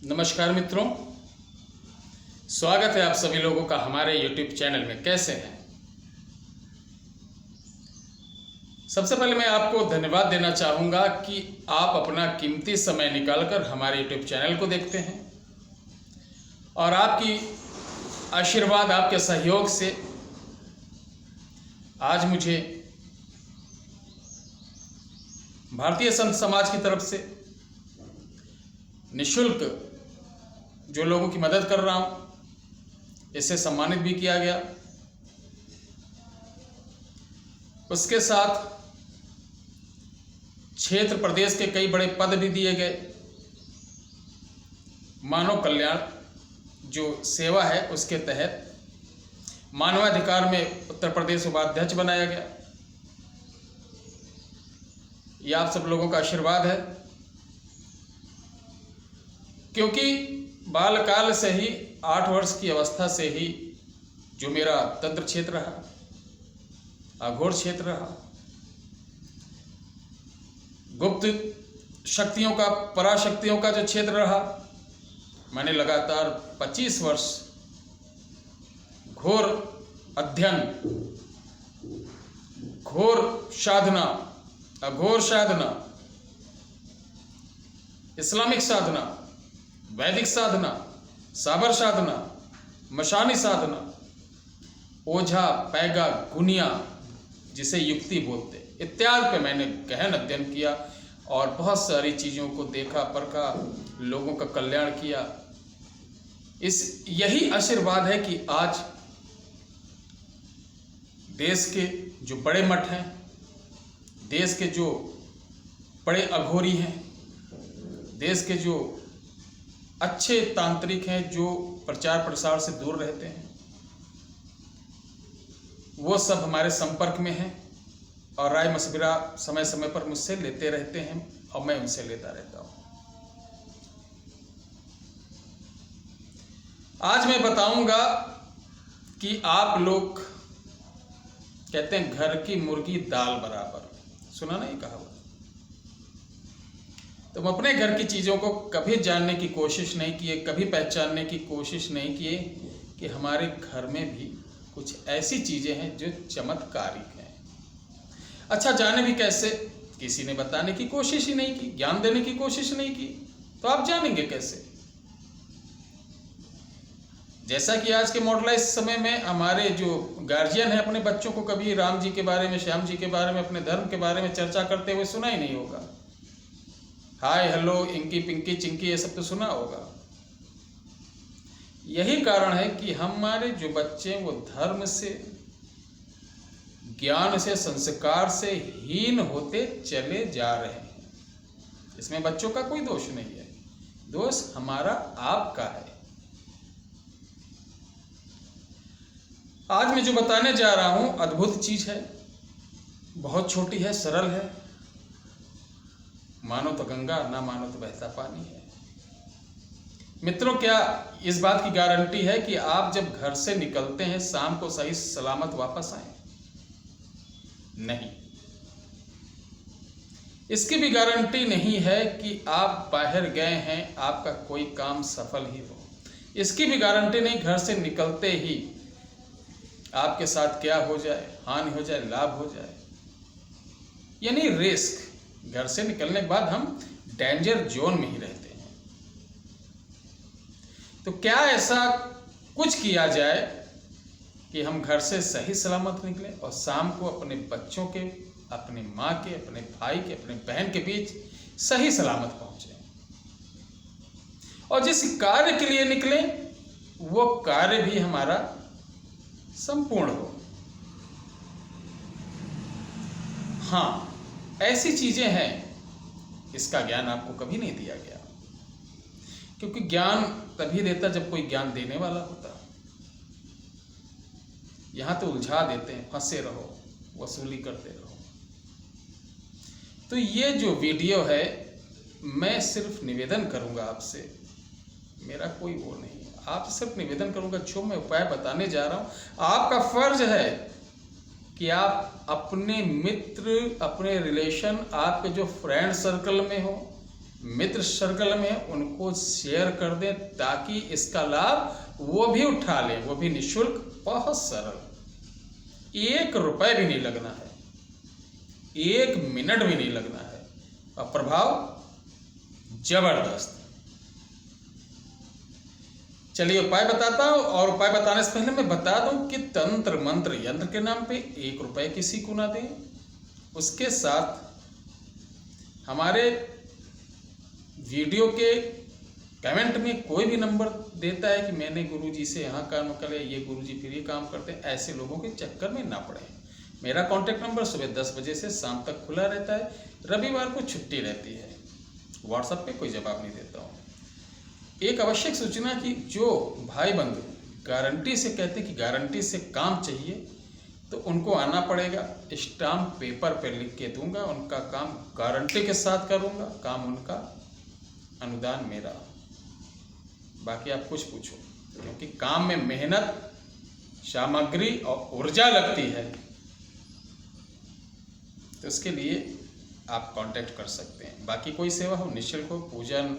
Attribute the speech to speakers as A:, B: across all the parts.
A: नमस्कार मित्रों, स्वागत है आप सभी लोगों का हमारे YouTube चैनल में। कैसे हैं? सबसे पहले मैं आपको धन्यवाद देना चाहूँगा कि आप अपना कीमती समय निकालकर हमारे YouTube चैनल को देखते हैं और आपकी आशीर्वाद, आपके सहयोग से आज मुझे भारतीय संत समाज की तरफ से निःशुल्क जो लोगों की मदद कर रहा हूं, इससे सम्मानित भी किया गया। उसके साथ क्षेत्र प्रदेश के कई बड़े पद भी दिए गए। मानव कल्याण जो सेवा है उसके तहत मानवाधिकार में उत्तर प्रदेश उपाध्यक्ष बनाया गया। यह आप सब लोगों का आशीर्वाद है, क्योंकि बालकाल से ही 8 वर्ष की अवस्था से ही जो मेरा तंत्र क्षेत्र रहा, अघोर क्षेत्र रहा, गुप्त शक्तियों का, पराशक्तियों का जो क्षेत्र रहा, मैंने लगातार 25 वर्ष घोर अध्ययन, घोर साधना, अघोर साधना, इस्लामिक साधना, वैदिक साधना, साबर साधना, मशानी साधना, ओझा, पैगा, गुनिया जिसे युक्ति बोलते, इत्यादि पे मैंने गहन अध्ययन किया और बहुत सारी चीज़ों को देखा, परखा, लोगों का कल्याण किया। यही आशीर्वाद है कि आज देश के जो बड़े मठ हैं, देश के जो बड़े अघोरी हैं, देश के जो अच्छे तांत्रिक हैं, जो प्रचार प्रसार से दूर रहते हैं, वो सब हमारे संपर्क में हैं और राय मशविरा समय समय पर मुझसे लेते रहते हैं और मैं उनसे लेता रहता हूं। आज मैं बताऊंगा कि आप लोग कहते हैं घर की मुर्गी दाल बराबर, सुना नहीं कहावत? तुम अपने घर की चीज़ों को कभी जानने की कोशिश नहीं किए, कभी पहचानने की कोशिश नहीं किए कि हमारे घर में भी कुछ ऐसी चीज़ें हैं जो चमत्कारिक हैं। अच्छा, जाने भी कैसे? किसी ने बताने की कोशिश ही नहीं की, ज्ञान देने की कोशिश नहीं की, तो आप जानेंगे कैसे? जैसा कि आज के मॉडर्नाइज समय में हमारे जो गार्जियन हैं, अपने बच्चों को कभी राम जी के बारे में, श्याम जी के बारे में, अपने धर्म के बारे में चर्चा करते हुए सुना ही नहीं होगा। Hi hello, Inky Pinky Chinky, ये सब तो सुना होगा। यही कारण है कि हमारे जो बच्चे वो धर्म से, ज्ञान से, संस्कार से हीन होते चले जा रहे हैं। इसमें बच्चों का कोई दोष नहीं है, दोष हमारा आपका है। आज मैं जो बताने जा रहा हूं अद्भुत चीज है, बहुत छोटी है, सरल है। मानो तो गंगा, ना मानो तो बहता पानी है। मित्रों, क्या इस बात की गारंटी है कि आप जब घर से निकलते हैं शाम को सही सलामत वापस आए? नहीं। इसकी भी गारंटी नहीं है कि आप बाहर गए हैं, आपका कोई काम सफल ही हो। इसकी भी गारंटी नहीं घर से निकलते ही आपके साथ क्या हो जाए, हानि हो जाए, लाभ हो जाए। यानी रिस्क, घर से निकलने के बाद हम डेंजर जोन में ही रहते हैं। तो क्या ऐसा कुछ किया जाए कि हम घर से सही सलामत निकलें और शाम को अपने बच्चों के, अपने माँ के, अपने भाई के, अपने बहन के बीच सही सलामत पहुंचे, और जिस कार्य के लिए निकलें वो कार्य भी हमारा संपूर्ण हो। हाँ, ऐसी चीजें हैं, इसका ज्ञान आपको कभी नहीं दिया गया, क्योंकि ज्ञान तभी देता जब कोई ज्ञान देने वाला होता। यहां तो उलझा देते हैं, फंसे रहो, वसूली करते रहो। तो ये जो वीडियो है, मैं सिर्फ निवेदन करूंगा आपसे, मेरा कोई वो नहीं है, आपसे सिर्फ निवेदन करूंगा। जो मैं उपाय बताने जा रहा हूं, आपका फर्ज है कि आप अपने मित्र, अपने रिलेशन, आपके जो फ्रेंड सर्कल में हो, मित्र सर्कल में उनको शेयर कर दें ताकि इसका लाभ वो भी उठा लें, वो भी निःशुल्क, बहुत सरल, 1 रुपए भी नहीं लगना है, 1 मिनट भी नहीं लगना है और प्रभाव जबरदस्त। चलिए उपाय बताता हूं, और उपाय बताने से पहले मैं बता दूं कि तंत्र मंत्र यंत्र के नाम पे 1 रुपए किसी को ना दें। उसके साथ हमारे वीडियो के कमेंट में कोई भी नंबर देता है कि मैंने गुरुजी से यहाँ काम कर लिया, ये गुरुजी फिर ये काम करते हैं, ऐसे लोगों के चक्कर में ना पड़े। मेरा कॉन्टैक्ट नंबर सुबह 10 बजे से शाम तक खुला रहता है, रविवार को छुट्टी रहती है। व्हाट्सएप पे कोई जवाब नहीं देता हूँ। एक आवश्यक सूचना कि जो भाई बंधु गारंटी से कहते हैं कि गारंटी से काम चाहिए, तो उनको आना पड़ेगा। स्टाम्प पेपर पे लिख के दूंगा, उनका काम गारंटी के साथ करूंगा, काम उनका, अनुदान मेरा। बाकी आप कुछ पूछो, क्योंकि काम में मेहनत, सामग्री और ऊर्जा लगती है, तो इसके लिए आप कांटेक्ट कर सकते हैं। बाकी कोई सेवा हो, निःशुल्क हो, पूजन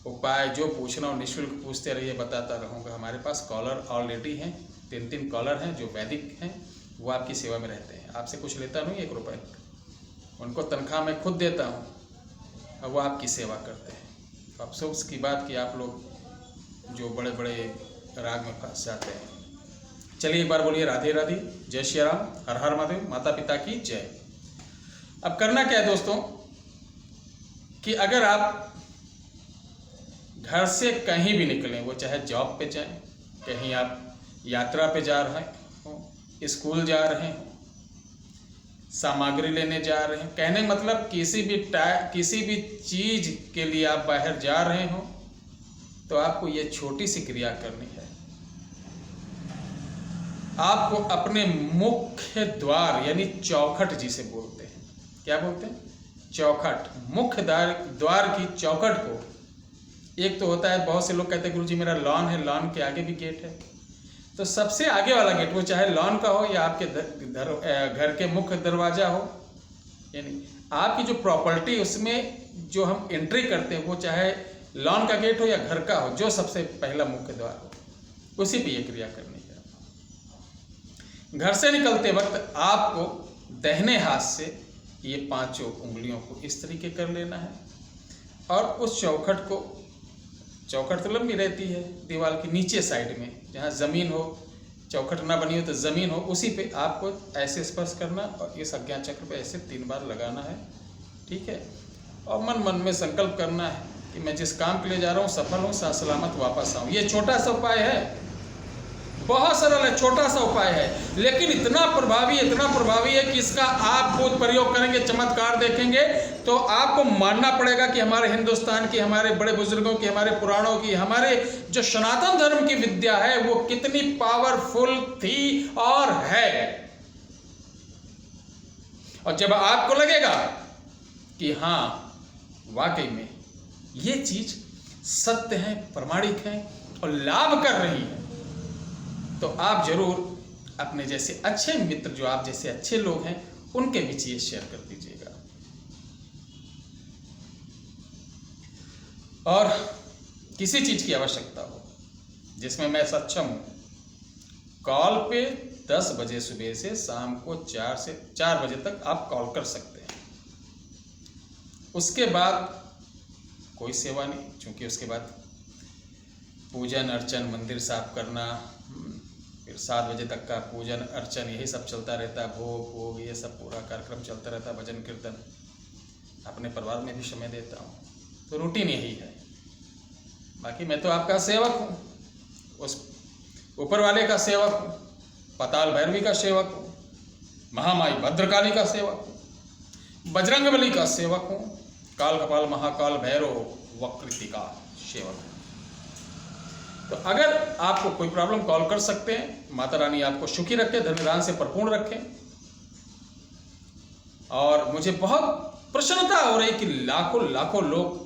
A: उपाय जो पूछना हो निःशुल्क पूछते रहिए, बताता रहूँगा। हमारे पास कॉलर ऑलरेडी हैं, 3 कॉलर हैं जो वैदिक हैं, वो आपकी सेवा में रहते हैं। आपसे कुछ लेता नहीं 1 रुपए, उनको तनख्वाह मैं खुद देता हूँ और वो आपकी सेवा करते हैं। तो अफसोस की बात कि आप लोग जो बड़े बड़े राग में फंस जाते हैं। चलिए एक बार बोलिए राधे राधे, जय श्री राम, हर हर महादेव, माता पिता की जय। अब करना क्या है दोस्तों कि अगर आप घर से कहीं भी निकलें, वो चाहे जॉब पे जाएं, कहीं आप यात्रा पे जा रहे हो, स्कूल जा रहे हैं, सामग्री लेने जा रहे हैं, कहने मतलब किसी भी चीज के लिए आप बाहर जा रहे हो, तो आपको ये छोटी सी क्रिया करनी है। आपको अपने मुख्य द्वार यानी चौखट जिसे बोलते हैं, क्या बोलते हैं, चौखट, मुख्य द्वार की चौखट को, एक तो होता है, बहुत से लोग कहते हैं गुरुजी मेरा लॉन है, लॉन के आगे भी गेट है, तो सबसे आगे वाला गेट, वो चाहे लॉन का हो या आपके घर के मुख्य दरवाजा हो, यानी आपकी जो प्रॉपर्टी उसमें जो हम एंट्री करते हैं, वो चाहे लॉन का गेट हो या घर का हो, जो सबसे पहला मुख्य द्वार हो, उसी पे ये क्रिया करनी है। घर से निकलते वक्त आपको दाहिने हाथ से ये 5 उंगलियों को इस तरीके कर लेना है और उस चौखट को, चौखट तो लंबी रहती है दीवार की नीचे साइड में, जहाँ ज़मीन हो, चौखट ना बनी हो तो ज़मीन हो, उसी पे आपको ऐसे स्पर्श करना और इस अज्ञान चक्र पे ऐसे 3 बार लगाना है, ठीक है। और मन मन में संकल्प करना है कि मैं जिस काम के लिए जा रहा हूँ सफल हूँ, सलामत वापस आऊँ। ये छोटा सा उपाय है, बहुत सरल है, छोटा सा उपाय है, लेकिन इतना प्रभावी है कि इसका आप खुद प्रयोग करेंगे, चमत्कार देखेंगे तो आपको मानना पड़ेगा कि हमारे हिंदुस्तान की, हमारे बड़े बुजुर्गों की, हमारे पुराणों की, हमारे जो सनातन धर्म की विद्या है वो कितनी पावरफुल थी और है। और जब आपको लगेगा कि हाँ वाकई में ये चीज सत्य है, प्रमाणिक है और लाभ कर रही है, तो आप जरूर अपने जैसे अच्छे मित्र, जो आप जैसे अच्छे लोग हैं, उनके बीच ये शेयर कर दीजिएगा। और किसी चीज की आवश्यकता हो जिसमें मैं सक्षम हूं, कॉल पे 10 बजे सुबह से शाम को 4 बजे तक आप कॉल कर सकते हैं। उसके बाद कोई सेवा नहीं, क्योंकि उसके बाद पूजन अर्चन, मंदिर साफ करना, फिर 7 बजे तक का पूजन अर्चन, यही सब चलता रहता है, भोग ये सब पूरा कार्यक्रम चलता रहता है, भजन कीर्तन। अपने परिवार में भी समय देता हूँ, तो रूटीन यही है। बाकी मैं तो आपका सेवक हूँ, उस ऊपर वाले का सेवक हूँ, पाताल भैरवी का सेवक हूँ, महामाई भद्रकाली का सेवक हूँ, बजरंगबली का सेवक हूँ, काल कपाल महाकाल भैरव वक्रिति का सेवक हूँ। तो अगर आपको कोई प्रॉब्लम, कॉल कर सकते हैं। माता रानी आपको सुखी रखे, धन से परिपूर्ण रखें। और मुझे बहुत प्रसन्नता हो रही कि लाखों लोग,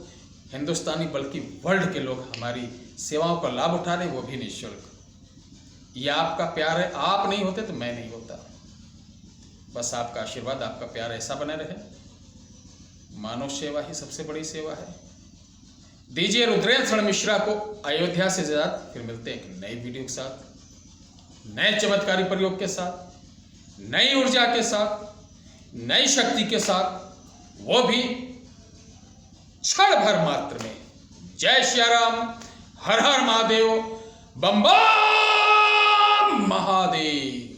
A: हिंदुस्तानी बल्कि वर्ल्ड के लोग हमारी सेवाओं का लाभ उठा रहे, वो भी निःशुल्क। ये आपका प्यार है, आप नहीं होते तो मैं नहीं होता। बस आपका आशीर्वाद, आपका प्यार ऐसा बने रहे। मानव सेवा ही सबसे बड़ी सेवा है। दीजिए रुद्रेंद्र मिश्रा को अयोध्या से आजाद। फिर मिलते हैं एक नई वीडियो के साथ, नए चमत्कारी प्रयोग के साथ, नई ऊर्जा के साथ, नई शक्ति के साथ, वो भी क्षण भर मात्र में। जय श्री राम, हर हर महादेव, बम बम महादेव।